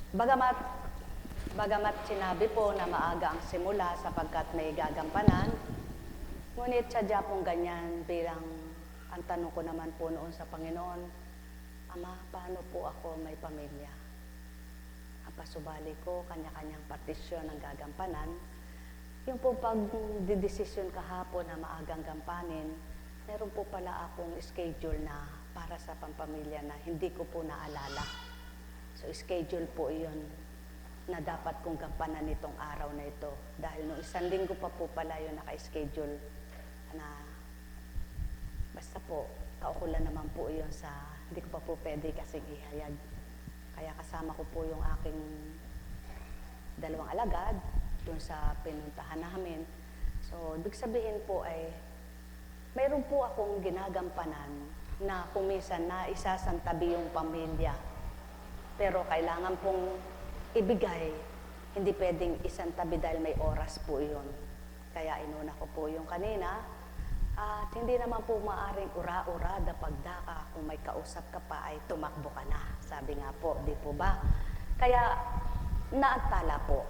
Bagamat, bagamat sinabi po na maaga ang simula sapagkat may gagampanan, ngunit sadya pong ganyan bilang ang tanong ko naman po noon sa Panginoon, Ama, paano po ako may pamilya? Apasubali ko, kanya-kanyang partisyon ang gagampanan. Yung po pag-desisyon kahapon na maagang gampanin, meron po pala akong schedule na para sa pampamilya na hindi ko po naalala. So, schedule po iyon na dapat kong gampanan nitong araw na ito. Dahil noong isang linggo pa po pala yun naka-schedule na basta po, kaukulan naman po yun sa, hindi ko pa po pwede kasing ihayag. Kaya kasama ko po yung aking dalawang alagad dun sa pinuntahan namin. So, ibig sabihin po ay, mayroon po akong ginagampanan na kumisan na isasantabi yung pamilya. Pero kailangan pong ibigay, hindi pwedeng isang tabi dahil may oras po yun. Kaya inuna ko po yung kanina. At hindi naman po maaring ura-urada pagdaka kung may kausap ka pa ay tumakbo ka na. Sabi nga po, di po ba? Kaya naantala po.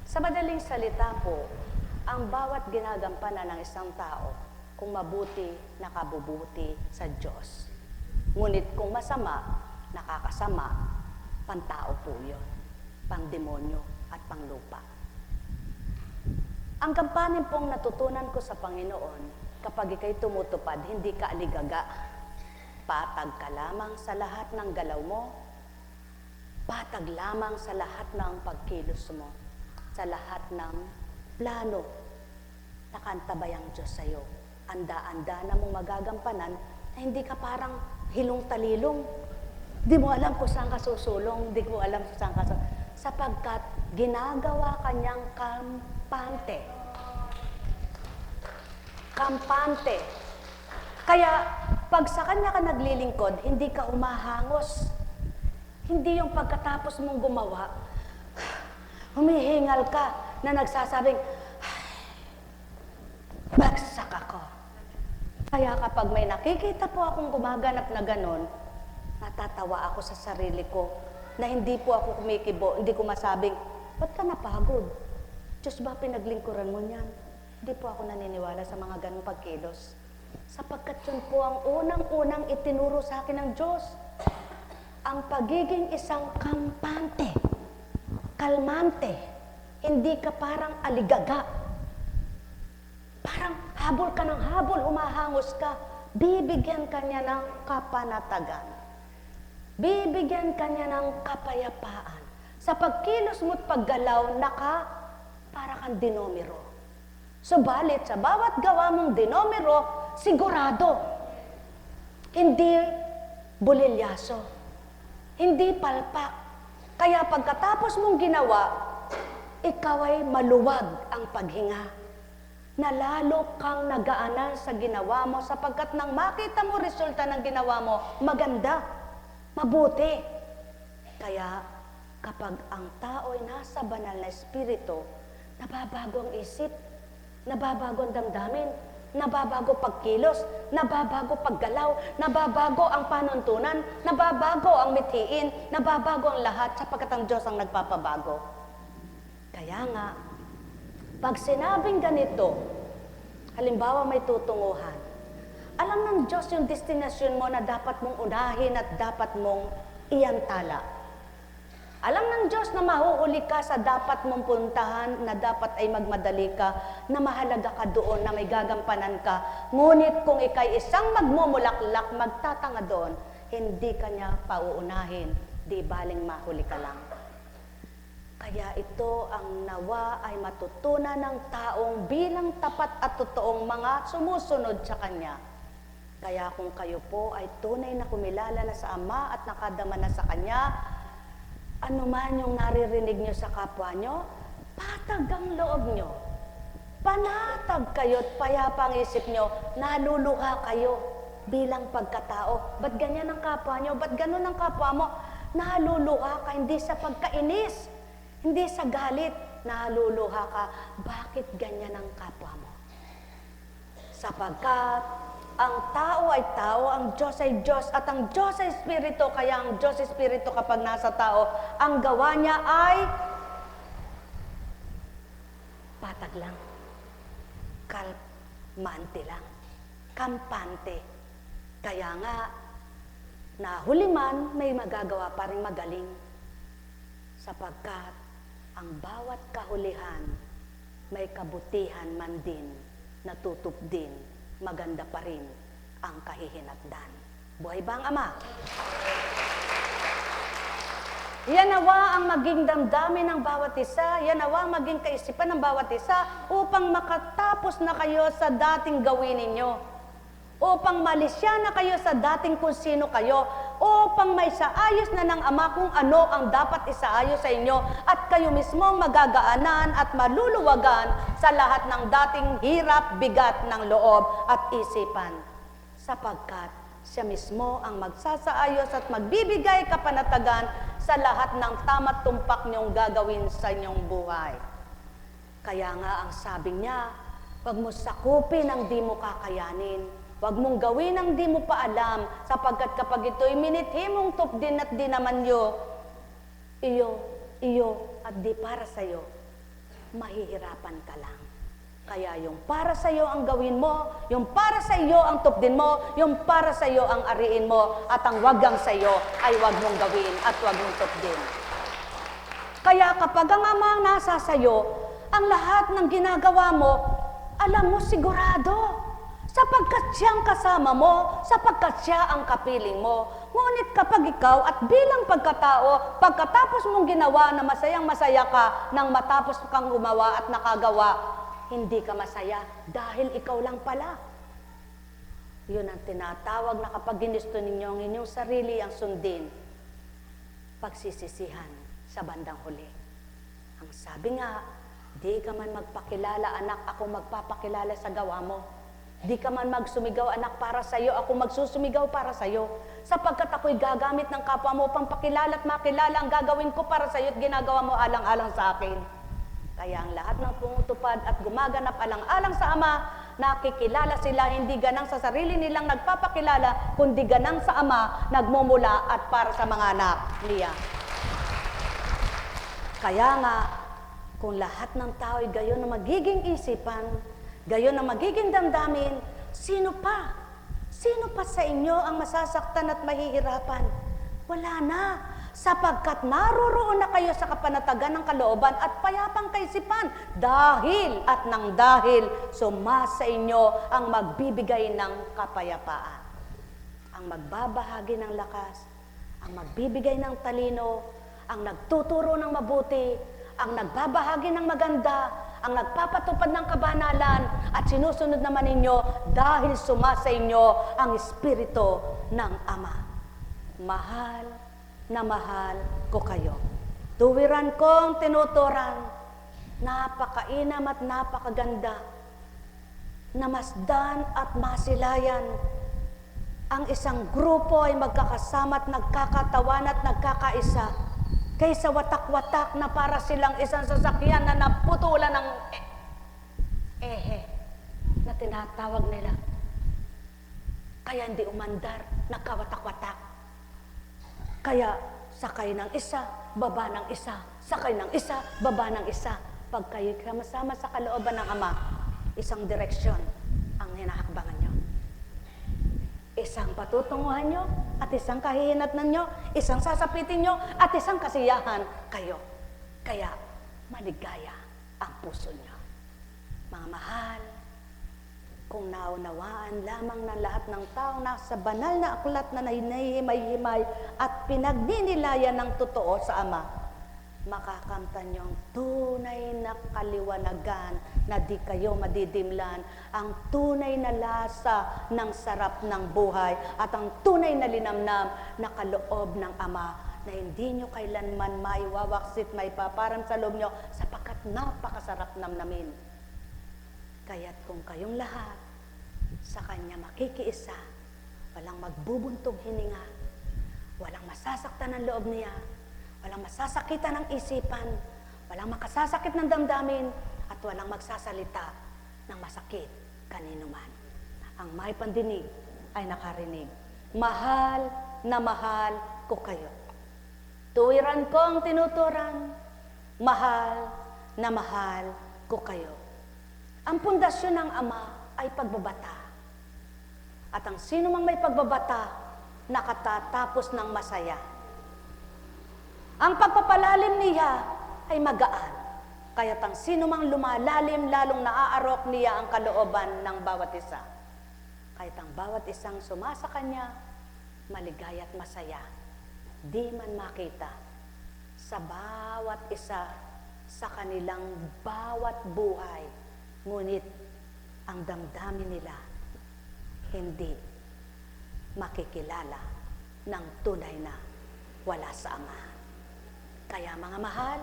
Sa madaling salita po, ang bawat ginagampanan ng isang tao, kung mabuti, nakabubuti sa Diyos. Ngunit kung masama, nakakasama, pantao po yun, pangdemonyo at panglupa. Ang gampanin pong natutunan ko sa Panginoon, kapag ika'y tumutupad, hindi ka aligaga. Patag ka lamang sa lahat ng galaw mo, patag lamang sa lahat ng pagkilos mo, sa lahat ng plano, nakantabay ang Diyos sa'yo. Anda-anda na mong magagampanan na hindi ka parang hilong-talilong. Di mo alam kung saan ka susulong, di mo alam kung saan ka sapagkat ginagawa kanyang kampante. Kampante. Kaya pag sa kanya ka naglilingkod, hindi ka umahangos. Hindi yung pagkatapos mong gumawa, humihingal ka na nagsasabing, bagsak ako. Kaya kapag may nakikita po akong gumaganap na ganon, natatawa ako sa sarili ko na hindi po ako kumikibo, hindi ko masabing, ba't ka napagod? Diyos ba pinaglingkuran mo niyan? Hindi po ako naniniwala sa mga ganong pagkilos. Sapagkat yun po ang unang-unang itinuro sa akin ng Diyos. Ang pagiging isang kampante, kalmante, hindi ka parang aligaga. Parang habol ka ng habol, humahangos ka, bibigyan ka niya ng kapanatagan. Bibigyan ka niya ng kapayapaan. Sa pagkilos mo't paggalaw, para kang dinomero. Subalit, sa bawat gawa mong dinomero, sigurado, hindi bulilyaso, hindi palpak. Kaya pagkatapos mong ginawa, ikaw ay maluwag ang paghinga. Na lalo kang nagaanan sa ginawa mo sapagkat nang makita mo resulta ng ginawa mo, maganda, mabuti. Kaya kapag ang tao ay nasa banal na espiritu, nababago ang isip, nababago ang damdamin, nababago pagkilos, nababago paggalaw, nababago ang panuntunan, nababago ang mithiin, nababago ang lahat sapagkat ang Diyos ang nagpapabago. Kaya nga, pag sinabing ganito, halimbawa may tutunguhan, alam ng Diyos yung destinasyon mo na dapat mong unahin at dapat mong iantala. Alam ng Diyos na mahuhuli ka sa dapat mong puntahan, na dapat ay magmadali ka, na mahalaga ka doon, na may gagampanan ka. Ngunit kung ikay isang magmumulaklak, magtatanga doon, hindi ka niya pauunahin, di baling mahuli ka lang. Kaya ito ang nawa ay matutunan ng taong bilang tapat at totoong mga sumusunod sa Kanya. Kaya kung kayo po ay tunay na kumilala na sa Ama at nakadama na sa Kanya, ano man yung naririnig nyo sa kapwa nyo, patag ang loob nyo. Panatag kayo at payapa ang isip nyo, naluluha kayo bilang pagkatao. Ba't ganyan ang kapwa nyo? Ba't ganun ang kapwa mo? Naluluha ka, hindi sa pagkainis. Hindi sa galit, naluluha ka, bakit ganyan ang kapwa mo? Sapagkat Ang tao ay tao, ang Diyos ay Diyos, at ang Diyos ay Espiritu. Kaya ang Diyos Espiritu kapag nasa tao, ang gawa niya ay patag lang, kalmante lang, kampante. Kaya nga, nahuli man, may magagawa pa rin magaling. Sapagkat ang bawat kahulihan, may kabutihan man din, natutup din, maganda pa rin ang kahihinatdan. Buhay ba ang Ama? Yan nawa ang maging damdamin ng bawat isa, yan nawa ang maging kaisipan ng bawat isa upang makatapos na kayo sa dating gawin ninyo. Upang malisya na kayo sa dating kung sino kayo, upang may saayos na ng Ama kung ano ang dapat isaayos sa inyo at kayo mismong magagaanan at maluluwagan sa lahat ng dating hirap, bigat ng loob at isipan. Sapagkat siya mismo ang magsasaayos at magbibigay kapanatagan sa lahat ng tama't tumpak niyong gagawin sa inyong buhay. Kaya nga ang sabi niya, huwag mo sakupin ang di mo kakayanin. Huwag mong gawin ang di mo pa alam, sapagkat kapag ito'y minithi mong tupdin at di naman iyo, at di para sa'yo, mahihirapan ka lang. Kaya yung para sa iyo ang gawin mo, yung para sa iyo ang tupdin mo, yung para sa iyo ang ariin mo, at ang wagang sa iyo ay wag mong gawin at wag mong tupdin. Kaya kapag ang Ama ang nasa sa iyo, ang lahat ng ginagawa mo, alam mo sigurado, sapagkat siyang kasama mo, sapagkat siya ang kapiling mo. Ngunit kapag ikaw at bilang pagkatao, pagkatapos mong ginawa na masayang masaya ka nang matapos kang gumawa at nakagawa, hindi ka masaya dahil ikaw lang pala. Yun ang tinatawag na kapag ginusto ninyo ang inyong sarili ang sundin, pagsisisihan sa bandang huli. Ang sabi nga, di ka man magpakilala anak, ako magpapakilala sa gawa mo. Di ka man magsumigaw anak para sa iyo, ako magsusumigaw para sa iyo. Sapagkat ako'y gagamit ng kapwa mo upang pakilala at makilala ang gagawin ko para sa iyo at ginagawa mo alang-alang sa akin. Kaya ang lahat ng pumutupad at gumaganap alang-alang sa Ama, nakikilala sila hindi ganang sa sarili nilang nagpapakilala, kundi ganang sa Ama, nagmumula at para sa mga anak niya. Kaya nga, kung lahat ng tao ay gayon na magiging isipan, gayon na magiging damdamin, sino pa? Sino pa sa inyo ang masasaktan at mahihirapan? Wala na. Sapagkat naroroon na kayo sa kapanatagan ng kalooban at payapang kaisipan dahil at nang dahil sumasa inyo ang magbibigay ng kapayapaan. Ang magbabahagi ng lakas, ang magbibigay ng talino, ang nagtuturo ng mabuti, ang nagbabahagi ng maganda, ang nagpapatupad ng kabanalan at sinusunod naman ninyo dahil sumasa inyo ang Espiritu ng Ama. Mahal na mahal ko kayo. Tuwiran kong tinuturan, napakainam at napakaganda, namasdan at masilayan. Ang isang grupo ay magkakasama at nagkakatawan at nagkakaisa, kaysa watak-watak na para silang isang sasakyan na naputulan ng na tinatawag nila. Kaya hindi umandar, nagkawatak-watak. Kaya sakay ng isa, baba ng isa, sakay ng isa, baba ng isa. Pag kayo kasama sa kalooban ng Ama, isang direksyon ang hinahakbangan nyo. Isang patutunguhan nyo at isang kahihinatnan nyo, isang sasapitin nyo at isang kasiyahan kayo. Kaya maligaya ang puso nyo. Mga mahal, kung naunawaan lamang ng lahat ng taong nasa banal na aklat na nahihimay-himay at pinagninilayan ng totoo sa Ama, makakamtan niyong tunay na kaliwanagan na di kayo madidimlan, ang tunay na lasa ng sarap ng buhay at ang tunay na linamnam na kaloob ng Ama na hindi nyo kailanman maiwawaksit, maipaparam sa loob nyo sapagkat napakasarap namnamin. Kaya't kung kayong lahat sa Kanya makikiisa, walang magbubuntong hininga, walang masasaktan ng loob niya, walang masasakitan ng isipan, walang makasasakit ng damdamin, at walang magsasalita ng masakit kanino man. Ang may pandinig ay nakarinig. Mahal na mahal ko kayo. Tuwiran kong tinuturan, mahal na mahal ko kayo. Ang pundasyon ng Ama ay pagbabata. At ang sino mang may pagbabata, nakatatapos ng masaya. Ang pagpapalalim niya ay magaan. Kaya't ang sino mang lumalalim, lalong naaarok niya ang kalooban ng bawat isa. Kaya't ang bawat isang sumasa kanya, maligaya at masaya. Di man makita sa bawat isa sa kanilang bawat buhay. Ngunit ang damdamin nila hindi makikilala ng tunay na wala sa Ama. Kaya mga mahal,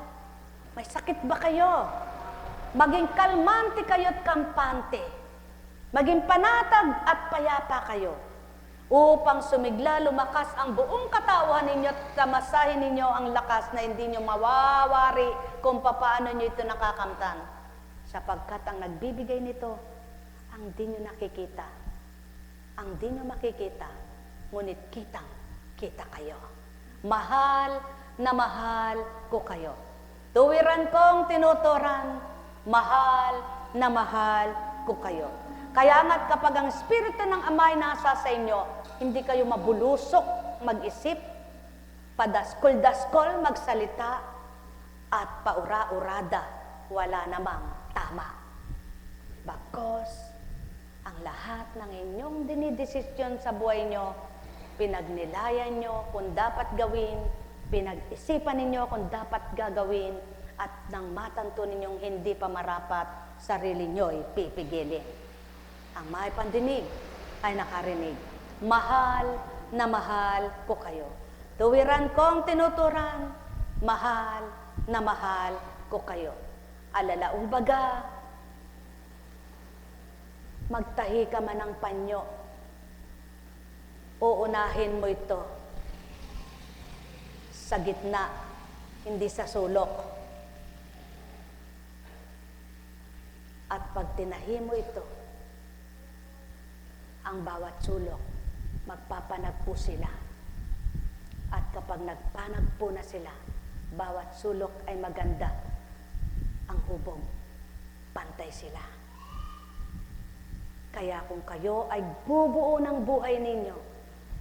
may sakit ba kayo? Maging kalmante kayo't kampante. Maging panatag at payapa kayo upang sumigla, lumakas ang buong katawan ninyo at tamasahin ninyo ang lakas na hindi nyo mawawari kung paano nyo ito nakakamtan. Sapagkat ang nagbibigay nito, ang di nyo nakikita. Ang di nyo makikita, ngunit kitang-kita kayo. Mahal na mahal ko kayo. Tuwiran kong tinuturan, mahal na mahal ko kayo. Kaya nga't kapag ang Espiritu ng Ama ay nasa sa inyo, hindi kayo mabulusok mag-isip, padaskol-daskol magsalita, at paura-urada, wala namang tama. Bagkos, ang lahat ng inyong dinidesisyon sa buhay nyo, pinagnilayan nyo kung dapat gawin, pinag-isipan ninyo kung dapat gagawin, at nang matanto ninyong hindi pa marapat, sarili nyo'y pipigilin. Ang may pandinig ay nakarinig. Mahal na mahal ko kayo. Tuwiran kong tinuturan, mahal na mahal ko kayo. Alalaong baga, magtahi ka man ng panyo, uunahin mo ito sa gitna, hindi sa sulok. At pag tinahi mo ito, ang bawat sulok, magpapanagpo sila. At kapag nagpanagpo na sila, bawat sulok ay maganda. Ang hubog, pantay sila. Kaya kung kayo ay bubuo ng buhay ninyo,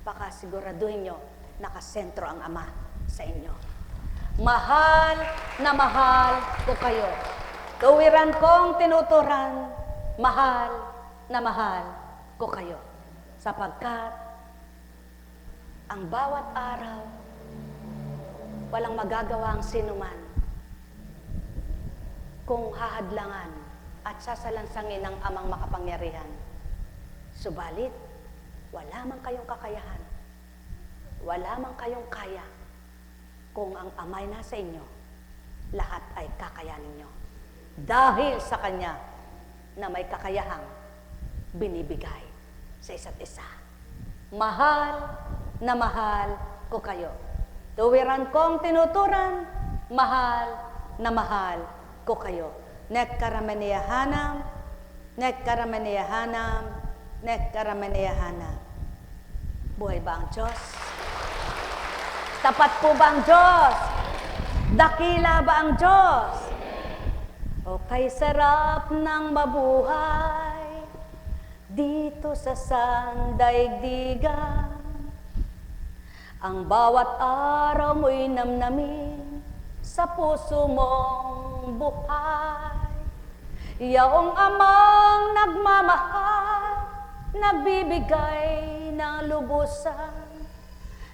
pakasiguraduhin nyo, nakasentro ang Ama sa inyo. Mahal na mahal ko kayo. Tuwiran kong tinuturan, mahal na mahal ko kayo. Sapagkat ang bawat araw, walang magagawa ang sinuman kung hahadlangan at sasalansangin ng Amang makapangyarihan. Subalit, wala man kayong kakayahan, wala man kayong kaya. Kung ang Ama'y nasa inyo, lahat ay kakayanin nyo. Dahil sa Kanya na may kakayahang binibigay sa isa't isa. Mahal na mahal ko kayo. Tuwiran kong tinuturan, mahal na mahal ko kayo. Nekkaramaniyahanam, nekkaramaniyahanam, nekkaramaniyahanam. Buhay ba ang Diyos? Tapat po ba ang Diyos? Dakila ba ang Diyos? O kay sarap ng mabuhay dito sa sandaigdigan. Ang bawat araw mo'y namnamin sa puso mong buhay. Yaong Amang nagmamahal, nagbibigay ng lubusan,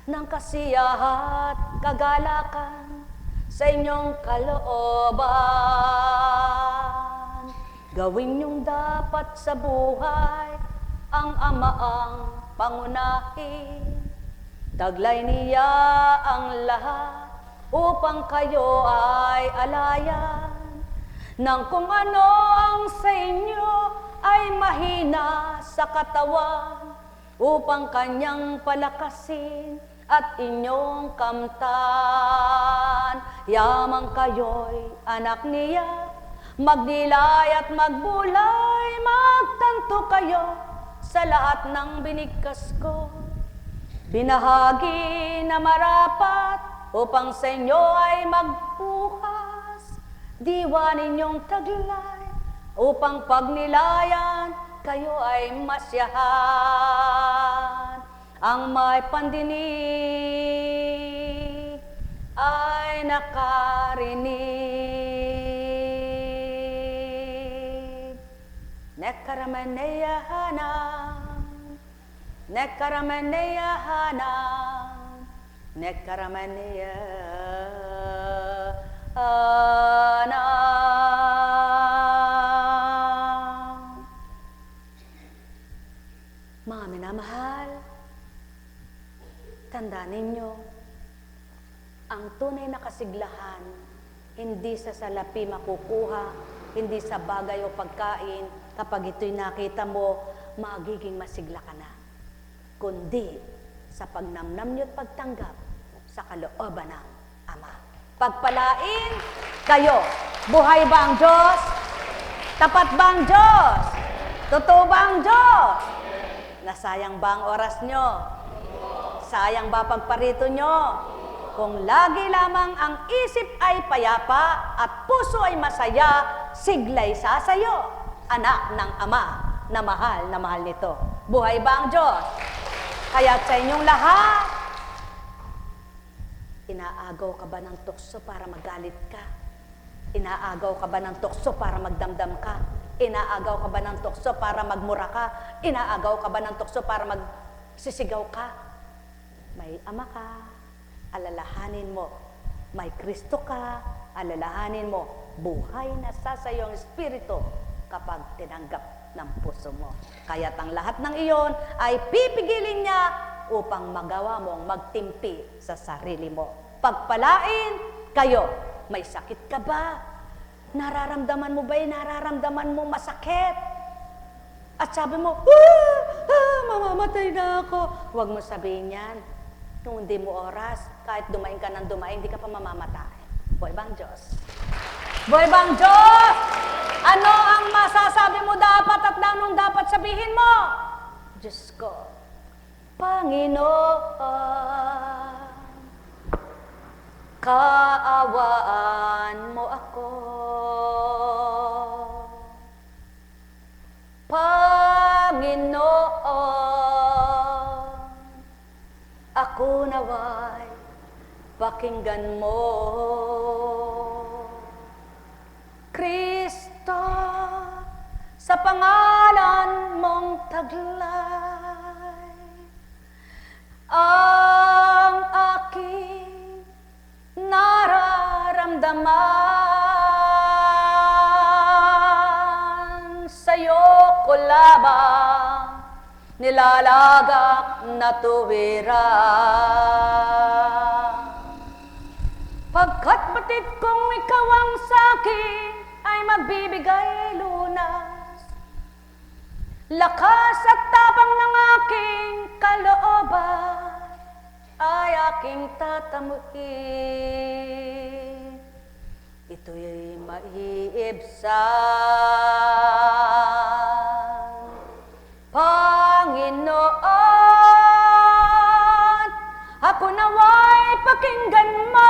ng kasiyahan at kagalakan sa inyong kalooban. Gawin niyong dapat sa buhay, ang Ama ang pangunahin. Taglay niya ang lahat upang kayo ay alayan. Nang kung ano ang sa inyo ay mahina sa katawan, upang kanyang palakasin at inyong kamtan. Yamang kayo'y anak niya, magnilay at magbulay, magtanto kayo sa lahat ng binigkas ko. Binahagi na marapat upang sa inyo ay magbukas. Diwa ninyong taglay upang pagnilayan kayo ay masyahan. Ang may pandinig ay nakarinig. Nekaramaneyahana, nekaramaneyahana, nekaramaneyahana. Mga minamahal, tandaan ninyo, ang tunay na kasiglahan, hindi sa salapi makukuha, hindi sa bagay o pagkain, kapag ito'y nakita mo, magiging masigla ka na. Kundi sa pagnamnam niyo at pagtanggap sa kalooban ng Ama. Pagpalain kayo. Buhay ba ang Diyos? Tapat ba ang Diyos? Totoo ba ang Diyos? Nasayang ba ang oras nyo? Sayang ba pagparito nyo? Kung lagi lamang ang isip ay payapa at puso ay masaya, siglay sasayo, anak ng Ama na mahal nito. Buhay ba ang Diyos? Kaya sa inyong lahat, inaagaw ka ba ng tukso para magalit ka? Inaagaw ka ba ng tukso para magdamdam ka? Inaagaw ka ba ng tukso para magmura ka? Inaagaw ka ba ng tukso para magsisigaw ka? May Ama ka, alalahanin mo. May Kristo ka, alalahanin mo. Buhay na sasayo ang Espiritu kapag tinanggap ng puso mo. Kaya't ang lahat ng iyon ay pipigilin niya upang magawa mong magtimpi sa sarili mo. Pagpalain kayo. May sakit ka ba? Nararamdaman mo nararamdaman mo masakit? At sabi mo, mamamatay na ako. Huwag mo sabihin yan. Kung hindi mo oras, kahit dumain ka ng dumain, hindi ka pa mamamatay. Buhay ba ang Diyos? Buhay ba ang Diyos? Ano ang masasabi mo dapat at anong dapat sabihin mo? Diyos ko, Panginoon, kaawaan mo ako. Panginoon, ako nawa'y pakinggan mo. Kristo, sa pangalan mong taglay, ang aking nararamdaman, sa'yo ko labang nilalagak na tuwira. Pagkat batid kong ikaw ang sa'kin ay magbibigay lunas, lakas at tapang ng aking kalooban ay aking tatamuhin. Ito'y maiibsan. Panginoon, ako nawa'y pakinggan mo.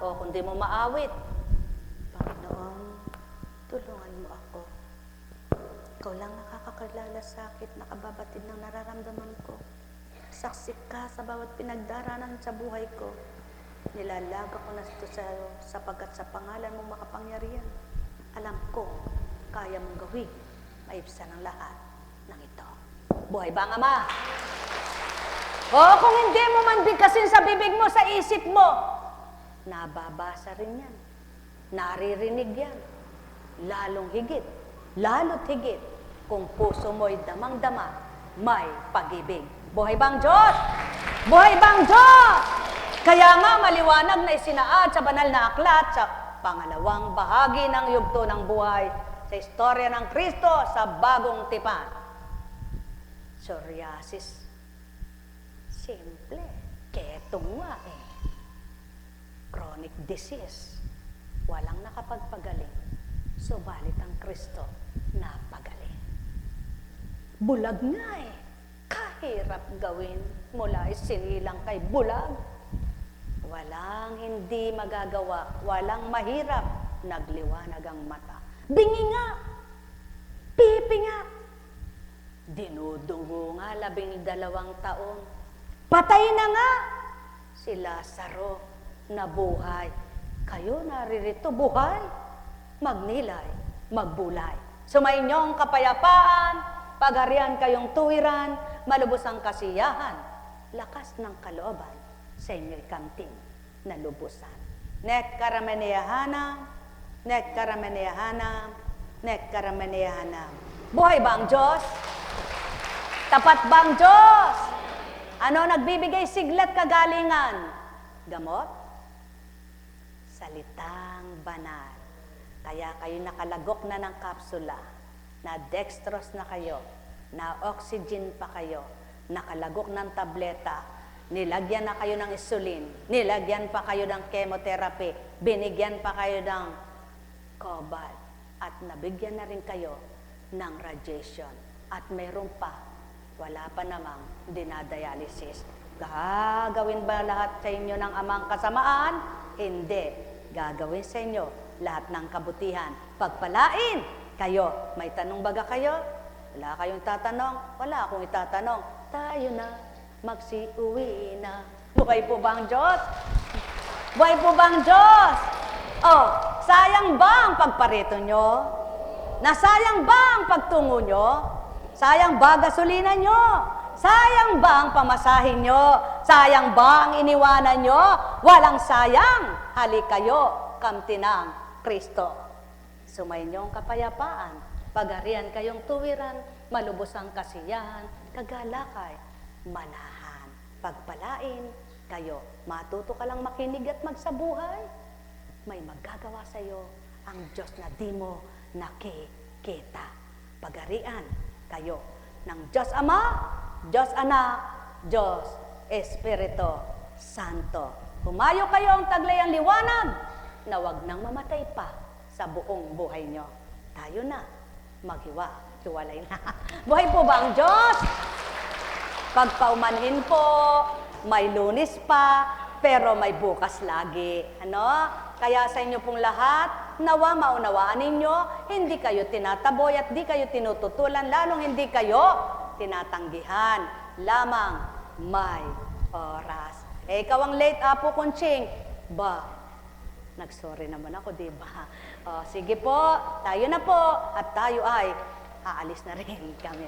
O kung di mo maawit, Panginoon, tulungan mo ako. Ikaw lang nakakakilala sa sakit na kababatid ng nararamdaman ko. Saksi ka sa bawat pinagdaranan sa buhay ko. Nilalaga ko na ito sa'yo sapagkat sa pangalan mong makapangyarihan, alam ko, kaya mong gawin, maibsan ang lahat ng ito. Buhay ba ang Ama? O kung hindi mo man bigkasin sa bibig mo, sa isip mo, nababasa rin yan. Naririnig yan. Lalong higit, lalo't higit, kung puso mo'y damang-dama, may pag-ibig. Buhay ba ang Diyos? Buhay ba ang Diyos? Kaya nga maliwanag na isinaad sa banal na aklat sa pangalawang bahagi ng yugto ng buhay sa istorya ng Kristo sa bagong tipan. Psoriasis. Simple. Keto nga eh. Chronic disease. Walang nakapagpagaling. Subalit ang Kristo, napagaling. Bulag nga eh. Kahirap gawin mula isinilang kay bulag. Walang hindi magagawa, walang mahirap, nagliwanag ang mata. Bingi nga, pipi nga, dinudungo nga 12 taon. Patay na nga, si Lazaro nabuhay. Kayo naririto buhay, magnilay, magbulay. Sumainyong kapayapaan, pagharian kayong tuwiran, malubos ang kasiyahan, lakas ng kalooban, sa inyo'y kamting na lubusan. Nek karameneyahanam, nek karameneyahanam, nek karameneyahanam. Buhay ba ang Diyos? Tapat ba ang Diyos? Ano nagbibigay siglat kagalingan? Gamot? Salitang banal. Kaya kayo nakalagok na ng kapsula, na dextrose na kayo, na oxygen pa kayo, nakalagok ng tableta, nilagyan na kayo ng insulin, nilagyan pa kayo ng chemotherapy, binigyan pa kayo ng cobalt, at nabigyan na rin kayo ng radiation. At mayroon pa, wala pa namang dinadialysis. Gagawin ba lahat sa inyo ng amang kasamaan? Hindi. Gagawin sa inyo lahat ng kabutihan. Pagpalain kayo. May tanong baga kayo? Wala kayong tatanong? Wala akong itatanong. Tayo na, magsiuwi na. Buhay po ba ang Diyos? Buhay po ba ang Diyos? Oh, sayang ba ang pagparito nyo? Nasayang ba ang pagtungo nyo? Sayang ba gasolina nyo? Sayang ba ang pamasahin nyo? Sayang ba ang iniwanan nyo? Walang sayang. Halik kayo, kamti ng Kristo. Sumainyong kapayapaan, pagharian kayong tuwiran, malubos ang kasiyahan, kagalakay, manahan, pagpalain kayo. Matuto ka lang makinig at magsabuhay. May magagawa sa iyo ang Diyos na di mo nakikita. Pagharian kayo ng Diyos Ama, Diyos Anak, Diyos Espiritu Santo. Humayo kayo ang taglay ang liwanag na wag nang mamatay pa sa buong buhay nyo. Tayo na, maghiwa-hiwalay na. Buhay po ba ang Diyos? Pagpaumanhin po, may Lunes pa, pero may bukas lagi. Ano? Kaya sa inyo pong lahat, nawa maunawaan ninyo, hindi kayo tinataboy at di kayo tinututulan, lalong hindi kayo tinatanggihan. Lamang may oras. Eh, ikaw ang late, Apo Kunching. Ba, nagsorry naman ako, di ba? Sige po, tayo na po, at tayo ay aalis na rin kami.